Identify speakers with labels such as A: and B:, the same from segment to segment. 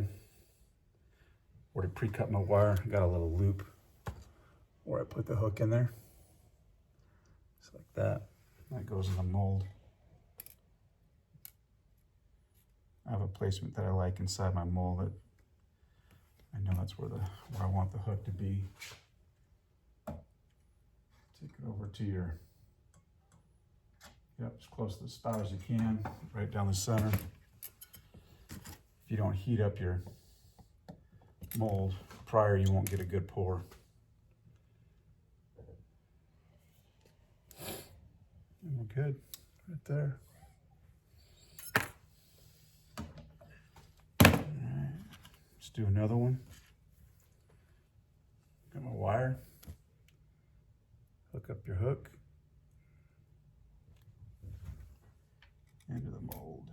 A: here. Already pre-cut my wire. Got a little loop where I put the hook in there. Just like that. That goes in the mold. I have a placement that I like inside my mold that I know that's where I want the hook to be. Take it over to your, as close to the spout as you can, right down the center. If you don't heat up your mold prior, you won't get a good pour. And we're good, right there. All right, let's do another one. Got my wire. Hook up your hook into the mold.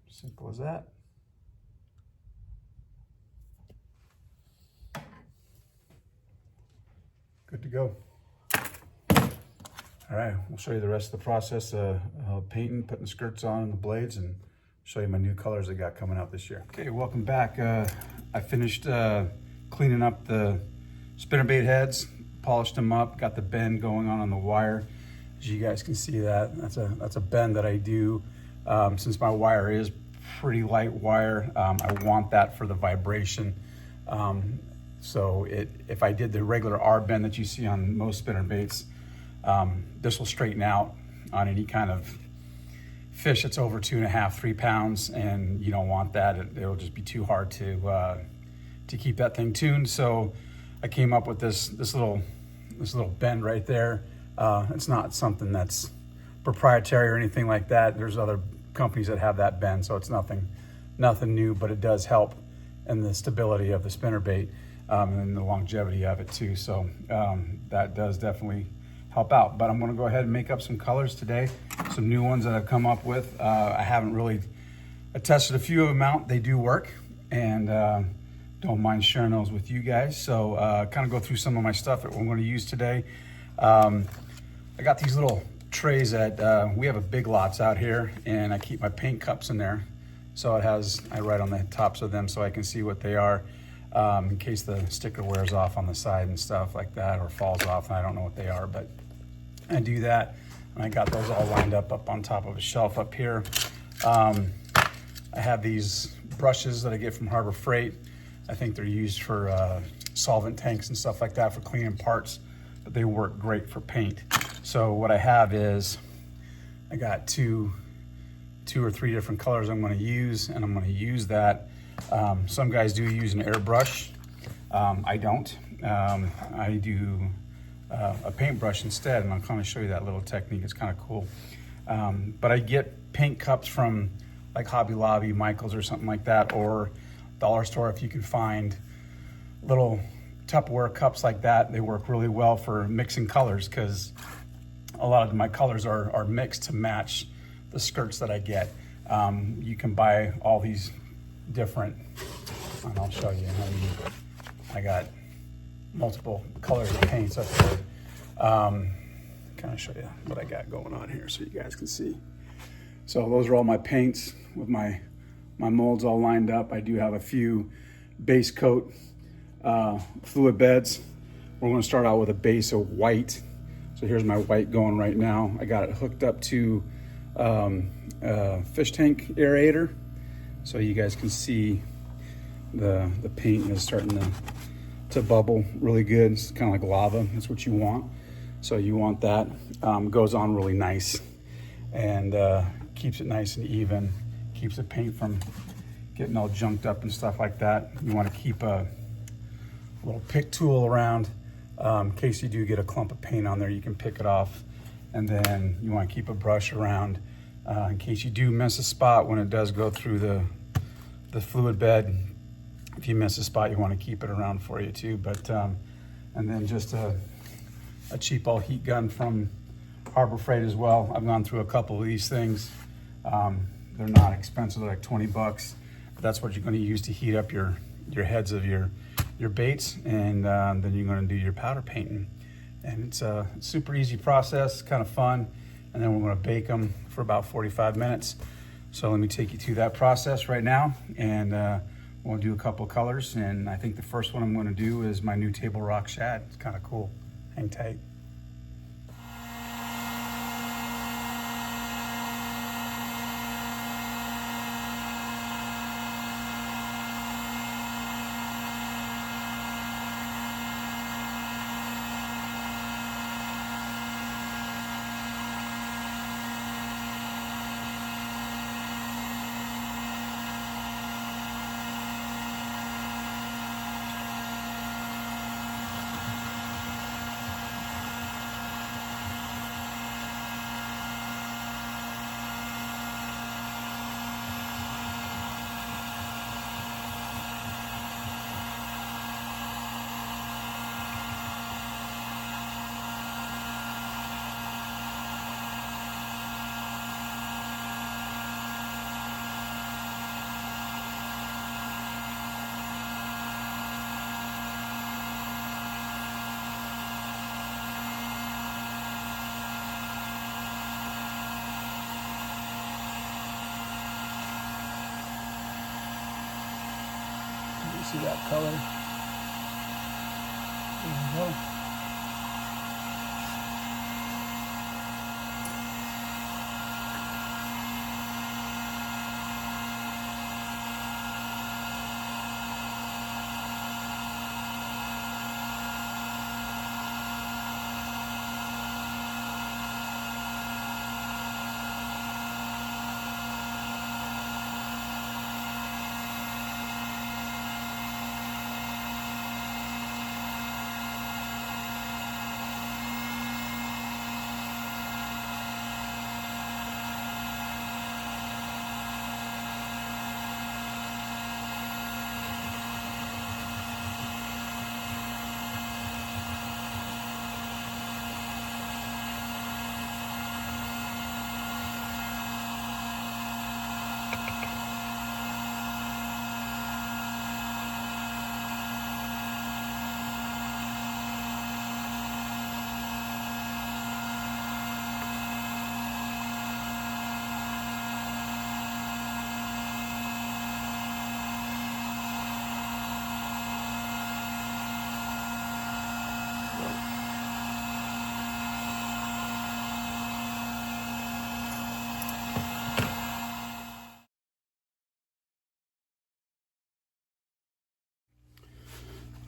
A: Simple as that. Good to go. All right, we'll show you the rest of the process of painting, putting the skirts on the blades, and show you my new colors I got coming out this year. Okay, welcome back. I finished cleaning up the spinnerbait heads, polished them up, got the bend going on the wire. As you guys can see that's a bend that I do. Since my wire is pretty light wire, I want that for the vibration. So if I did the regular R bend that you see on most spinnerbaits, this will straighten out on any kind of fish that's over 2.5, 3 pounds, and you don't want that. It'll just be too hard to keep that thing tuned. So I came up with this little bend right there. It's not something that's proprietary or anything like that. There's other companies that have that bend, so it's nothing new, but it does help in the stability of the spinnerbait. And the longevity of it too. So that does definitely help out. But I'm gonna go ahead and make up some colors today, some new ones that I've come up with. I haven't really tested a few of them out. They do work, and don't mind sharing those with you guys. So kind of go through some of my stuff that we're gonna use today. I got these little trays that we have a Big Lots out here, and I keep my paint cups in there. So I write on the tops of them so I can see what they are. In case the sticker wears off on the side and stuff like that, or falls off and I don't know what they are, but I do that. And I got those all lined up on top of a shelf up here. I have these brushes that I get from Harbor Freight. I think they're used for solvent tanks and stuff like that for cleaning parts, but they work great for paint. So what I have is, I got two or three different colors I'm gonna use, and I'm gonna use that. Some guys do use an airbrush. I don't. I do a paintbrush instead, and I'll kind of show you that little technique. It's kind of cool. But I get paint cups from like Hobby Lobby, Michael's, or something like that, or dollar store. If you can find little Tupperware cups like that, they work really well for mixing colors, because a lot of my colors are mixed to match the skirts that I get. You can buy all these different, and I'll show you. I got multiple colors of paints up there. Kind of show you what I got going on here so you guys can see. So those are all my paints with my molds all lined up. I do have a few base coat fluid beds. We're going to start out with a base of white. So here's my white going right now. I got it hooked up to a fish tank aerator, so you guys can see the paint is starting to bubble really good. It's kind of like lava. That's what you want. So you want that. Goes on really nice, and keeps it nice and even. Keeps the paint from getting all junked up and stuff like that. You want to keep a little pick tool around in case you do get a clump of paint on there. You can pick it off, and then you want to keep a brush around in case you do miss a spot when it does go through the fluid bed. If you miss a spot, you want to keep it around for you too. But and then just a cheap all heat gun from Harbor Freight as well. I've gone through a couple of these things. They're not expensive. They're like 20 bucks. That's what you're going to use to heat up your heads of your baits, and then you're going to do your powder painting. And it's a super easy process, kind of fun. And then we're going to bake them for about 45 minutes. So let me take you through that process right now, and we'll do a couple colors. And I think the first one I'm going to do is my new Table Rock shad. It's kind of cool. Hang tight. See that color? There you go.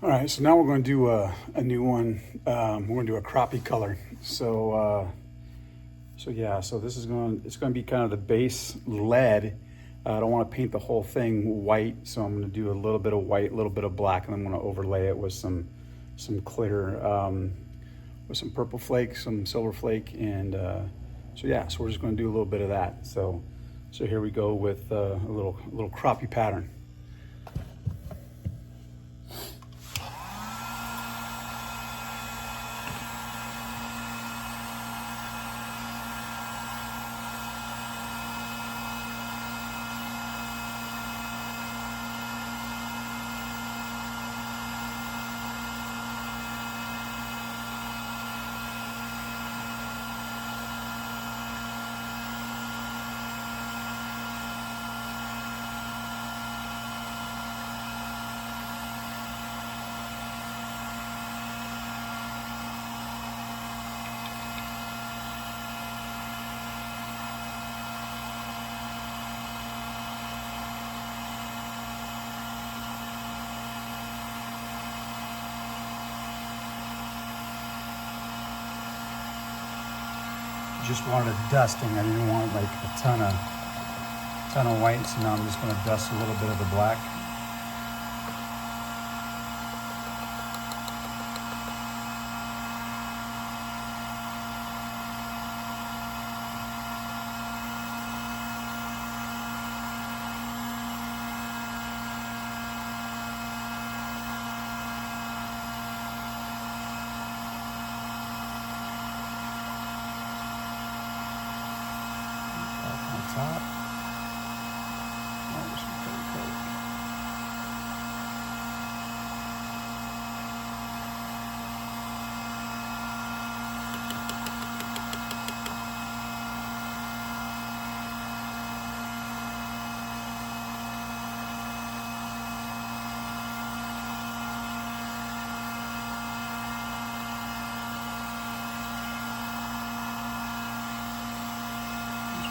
A: All right, so now we're going to do a new one. We're going to do a crappie color. So this is it's going to be kind of the base lead. I don't want to paint the whole thing white, so I'm going to do a little bit of white, a little bit of black, and I'm going to overlay it with some clear, with some purple flake, some silver flake, and so we're just going to do a little bit of that. So here we go with a little crappie pattern. Just wanted a dusting. I didn't want like a ton of white, so now I'm just going to dust a little bit of the black. Top. Oh, some pretty cool.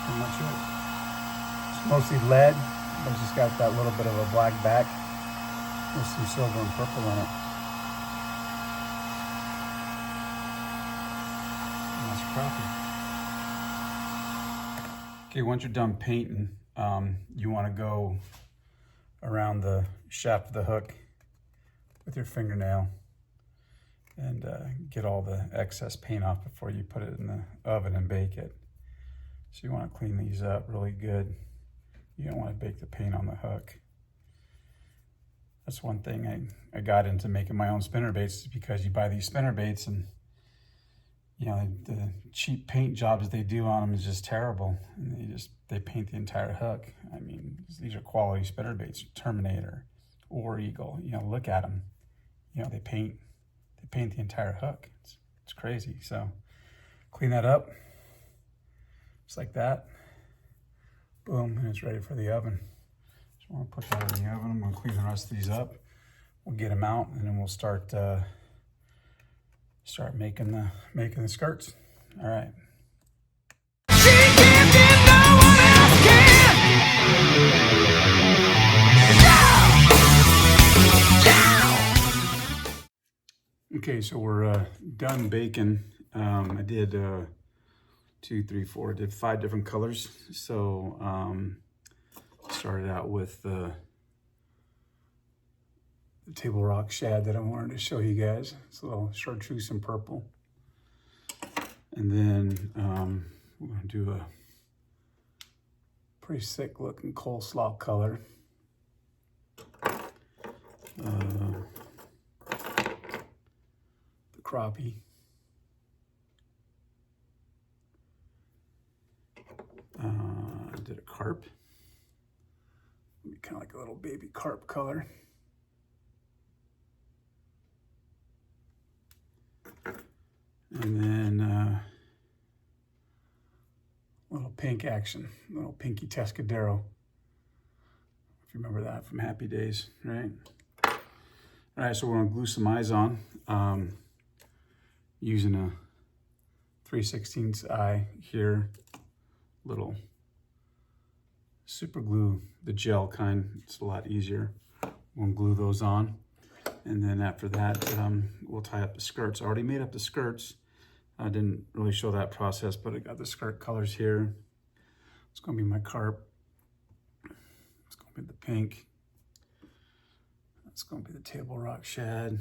A: pretty much it. It's mostly lead, but it's just got that little bit of a black back with some silver and purple in it. And that's crappie. Okay, once you're done painting, you want to go around the shaft of the hook with your fingernail and get all the excess paint off before you put it in the oven and bake it. So you want to clean these up really good. You don't want to bake the paint on the hook. That's one thing I got into making my own spinnerbaits, because you buy these spinnerbaits and you know, the cheap paint jobs they do on them is just terrible. And they paint the entire hook. I mean, these are quality spinnerbaits, Terminator, War Eagle. You know, look at them. You know, they paint the entire hook. It's crazy. So clean that up, just like that. Boom, and it's ready for the oven. Just want to put that in the oven. I'm going to clean the rest of these up. We'll get them out, and then we'll start making the skirts. All right. Okay, so we're done baking. I did 2, 3, 4. I did 5 different colors. So started out with the table rock shad that I wanted to show you guys. It's a little chartreuse and purple. And then we're gonna do a pretty sick looking coleslaw color. The crappie. I did a carp. Kind of like a little baby carp color. And then a little pink action, a little pinky Tescadero. If you remember that from Happy Days, right? All right, so we're gonna glue some eyes on using a 3/16 eye here, little super glue, the gel kind. It's a lot easier. We'll glue those on. And then after that, we'll tie up the skirts. I already made up the skirts. I didn't really show that process, but I got the skirt colors here. It's gonna be my carp. It's gonna be the pink. That's gonna be the table rock shad.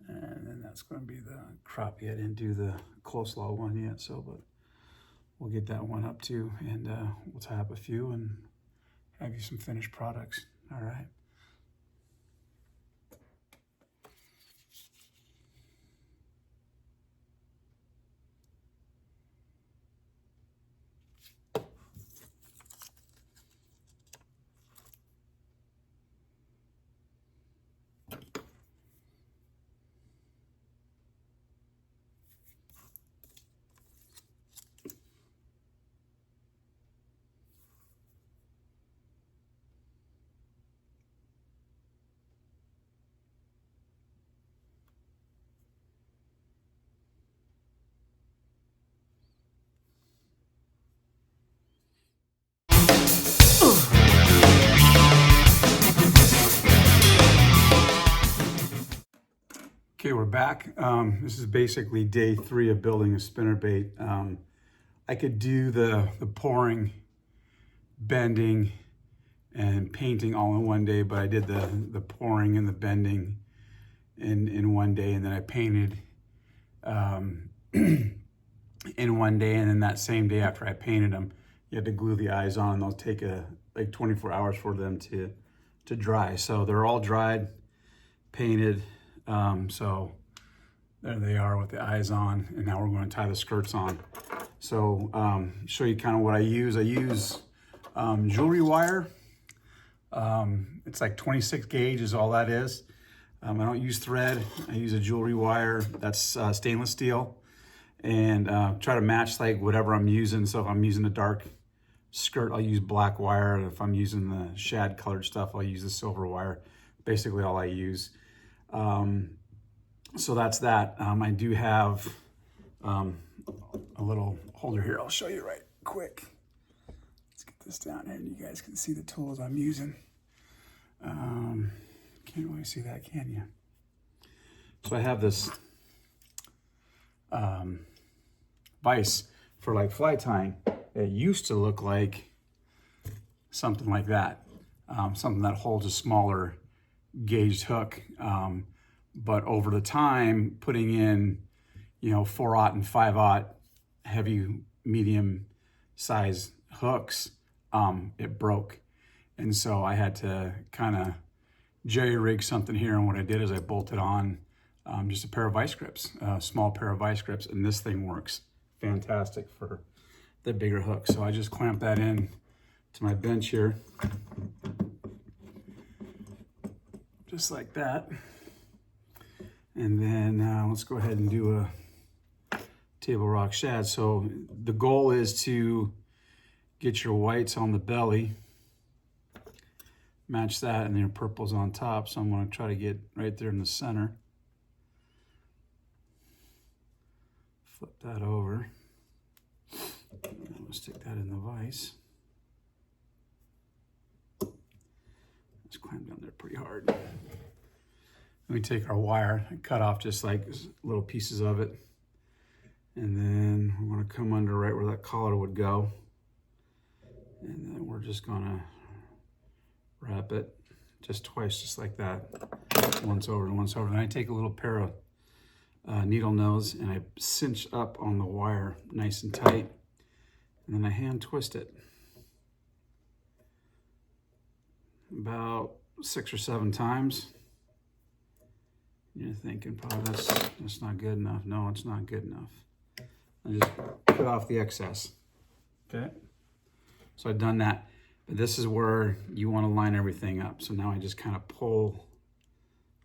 A: And then that's gonna be the crappie. I didn't do the coleslaw one yet, so, but we'll get that one up too. And we'll tie up a few and have you some finished products. All right. Okay, we're back. This is basically day 3 of building a spinnerbait. I could do the pouring, bending, and painting all in one day, but I did the pouring and the bending in one day, and then I painted in one day, and then that same day after I painted them, you had to glue the eyes on. They'll take like 24 hours for them to dry. So they're all dried, painted. So there they are with the eyes on, and now we're going to tie the skirts on. So show you kind of what I use. I use jewelry wire. It's like 26 gauge is all that is. I don't use thread. I use a jewelry wire that's stainless steel, and try to match like whatever I'm using. So if I'm using a dark skirt, I'll use black wire. If I'm using the shad colored stuff, I'll use the silver wire. Basically all I use. So that's that. I do have a little holder here. I'll show you right quick. Let's get this down here and you guys can see the tools I'm using. Can't really see that, can you? So I have this vise for like fly tying. It used to look like something like that, something that holds a smaller gauged hook. But over the time, putting in, 4/0 and 5/0 heavy, medium size hooks, it broke. And so I had to kind of jerry rig something here. And what I did is I bolted on just a pair of vice grips, a small pair of vice grips, and this thing works fantastic for the bigger hook. So I just clamp that in to my bench here, just like that. And then let's go ahead and do a table rock shad. So the goal is to get your whites on the belly, match that, and then your purple's on top. So I'm going to try to get right there in the center. Flip that over. And we'll stick that in the vise. Let's clamp down there pretty hard. Then we take our wire and cut off just like little pieces of it. And then we're going to come under right where that collar would go. And then we're just going to wrap it just twice, just like that. Once over and once over. Then I take a little pair of needle nose and I cinch up on the wire nice and tight. And then I hand twist it about 6 or 7 times. You're thinking, probably that's not good enough. No, it's not good enough. I just cut off the excess. Okay, so I've done that. But this is where you want to line everything up. So now I just kind of pull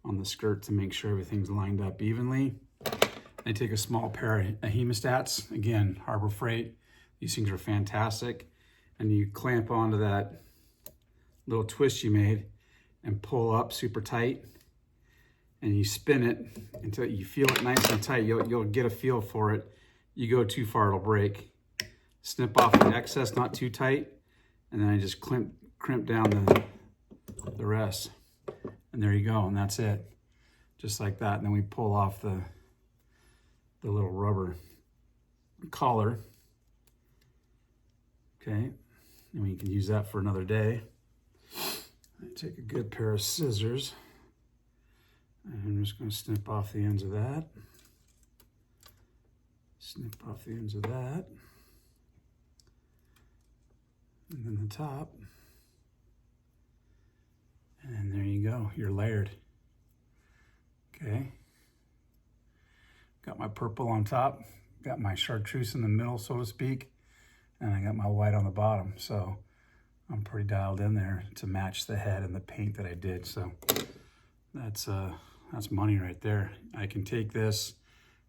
A: on the skirt to make sure everything's lined up evenly. I take a small pair of hemostats, again, Harbor Freight. These things are fantastic. And you clamp onto that little twist you made and pull up super tight. And you spin it until you feel it nice and tight. You'll get a feel for it. You go too far, it'll break. Snip off the excess, not too tight. And then I just crimp down the rest. And there you go, and that's it. Just like that. And then we pull off the little rubber collar. Okay, and we can use that for another day. I take a good pair of scissors. And I'm just going to snip off the ends of that. Snip off the ends of that. And then the top. And then there you go, you're layered. Okay. Got my purple on top, got my chartreuse in the middle, so to speak, and I got my white on the bottom. So I'm pretty dialed in there to match the head and the paint that I did. So that's money right there. I can take this,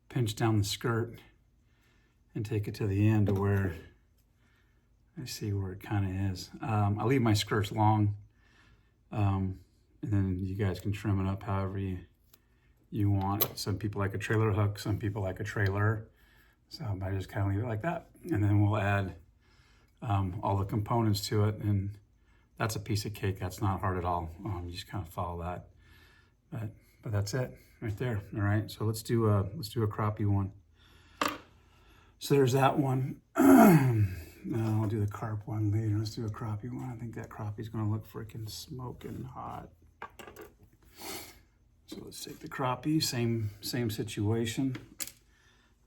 A: pinch down the skirt, and take it to the end to where I see where it kind of is. I leave my skirts long, and then you guys can trim it up however you want. Some people like a trailer hook, some people like a trailer. So I just kind of leave it like that. And then we'll add all the components to it, and that's a piece of cake. That's not hard at all. You just kind of follow that. But that's it right there. All right, so let's do a crappie one. So there's that one. I'll do the carp one later. Let's do a crappie one. I think that crappie's gonna look freaking smoking hot. So let's take the crappie, same situation.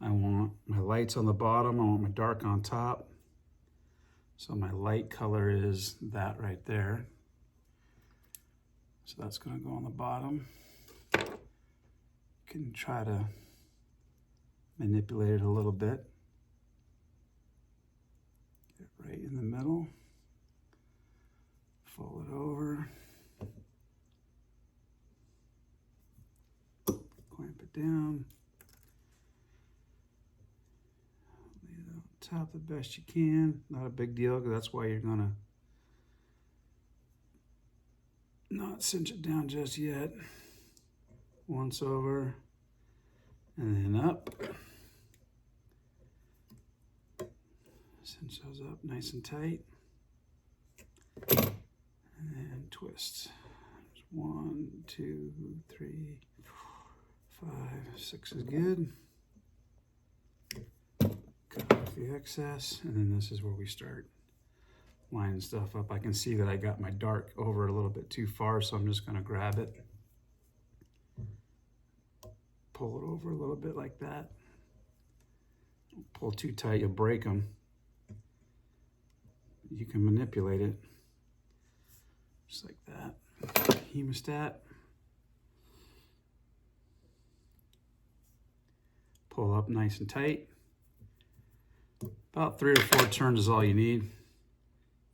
A: I want my lights on the bottom. I want my dark on top. So my light color is that right there. So that's gonna go on the bottom. You can try to manipulate it a little bit. Get it right in the middle. Fold it over. Clamp it down. Lay it on top the best you can. Not a big deal, because that's why you're gonna not cinch it down just yet. Once over, and then up. Cinch those up nice and tight. And twist. 1, 2, 3, 4, 5, 6 is good. Cut off the excess, and then this is where we start lining stuff up. I can see that I got my dark over a little bit too far, so I'm just going to grab it, pull it over a little bit like that. Pull too tight, you'll break them. You can manipulate it just like that. Hemostat. Pull up nice and tight. About 3 or 4 turns is all you need.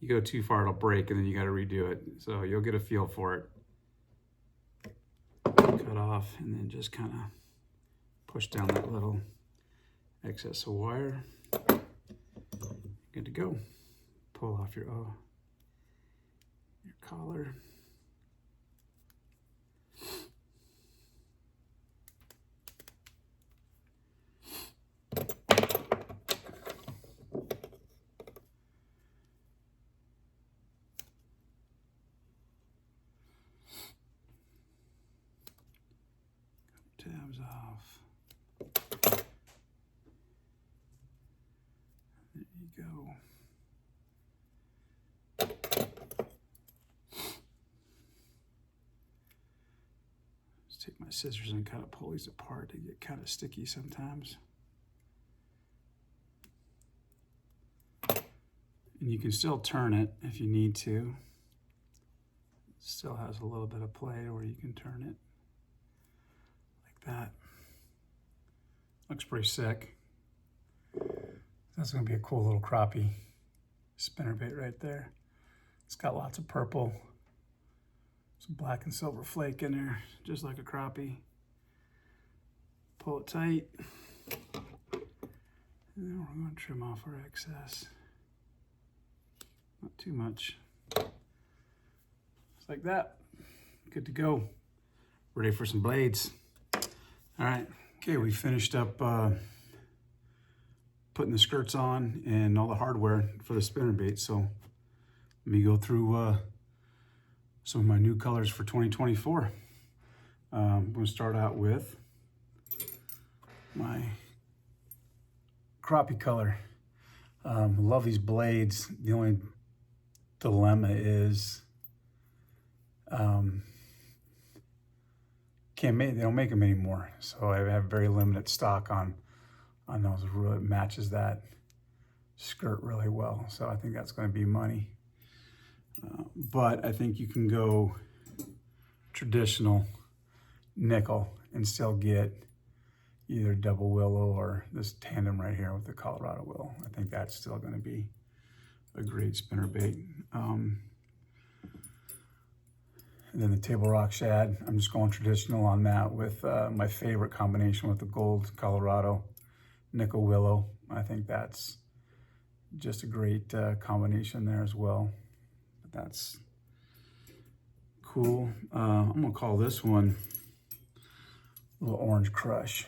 A: You go too far, it'll break, and then you got to redo it. So you'll get a feel for it. Cut off, and then just kind of push down that little excess of wire. Good to go. Pull off your collar. Tabs off. There you go. Just take my scissors and kind of pull these apart. They get kind of sticky sometimes. And you can still turn it if you need to. It still has a little bit of play where you can turn it. That looks pretty sick. That's gonna be a cool little crappie spinnerbait right there. It's got lots of purple, some black and silver flake in there, just like a crappie. Pull it tight. And then we're gonna trim off our excess. Not too much. Just like that. Good to go. Ready for some blades. All right, okay, we finished up putting the skirts on and all the hardware for the spinnerbait. So let me go through some of my new colors for 2024. I'm gonna start out with my crappie color. Love these blades. The only dilemma is they don't make them anymore, so I have very limited stock on those. It really matches that skirt really well, so I think that's going to be money. But I think you can go traditional nickel and still get either double willow or this tandem right here with the Colorado willow. I think that's still going to be a great spinnerbait. And then the table rock shad, I'm just going traditional on that with my favorite combination with the gold Colorado nickel willow. I think that's just a great combination there as well. But that's cool. I'm gonna call this one Little Orange Crush.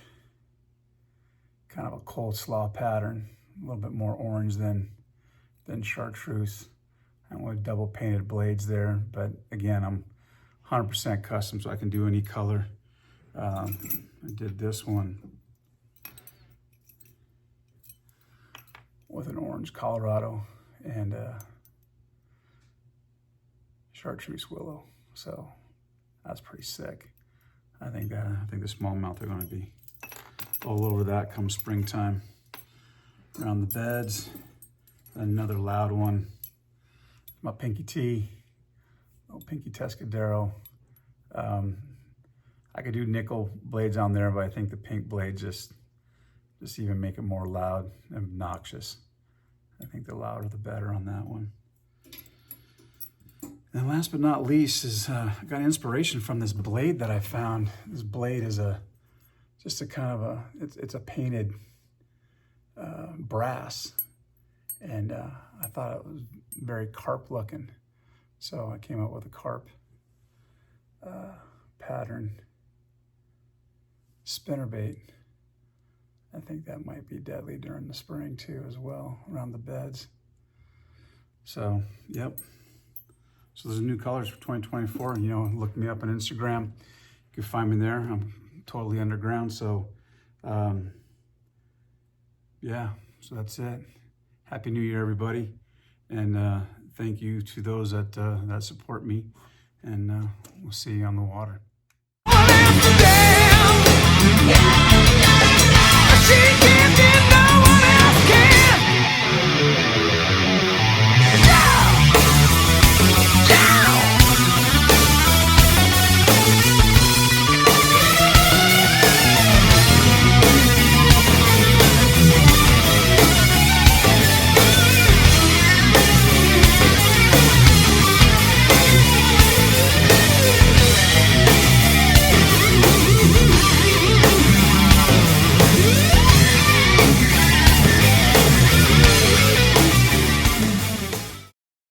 A: Kind of a coleslaw pattern, a little bit more orange than chartreuse. I'm with double painted blades there, but again, I'm 100% custom, so I can do any color. I did this one with an orange Colorado and chartreuse willow, so that's pretty sick. I think the smallmouth are going to be all over that come springtime. Around the beds, another loud one. My Pinky T. Oh, Pinky Tescadero. I could do nickel blades on there, but I think the pink blades just even make it more loud and obnoxious. I think the louder the better on that one. And last but not least is I got inspiration from this blade that I found. This blade is just a kind of it's a painted brass, and I thought it was very carp looking. So I came up with a carp pattern spinnerbait. I think that might be deadly during the spring too as well, around the beds. So, yep. So there's new colors for 2024. You know, look me up on Instagram. You can find me there. I'm totally underground. So, yeah, so that's it. Happy New Year, everybody. And thank you to those that, that support me. And we'll see you on the water.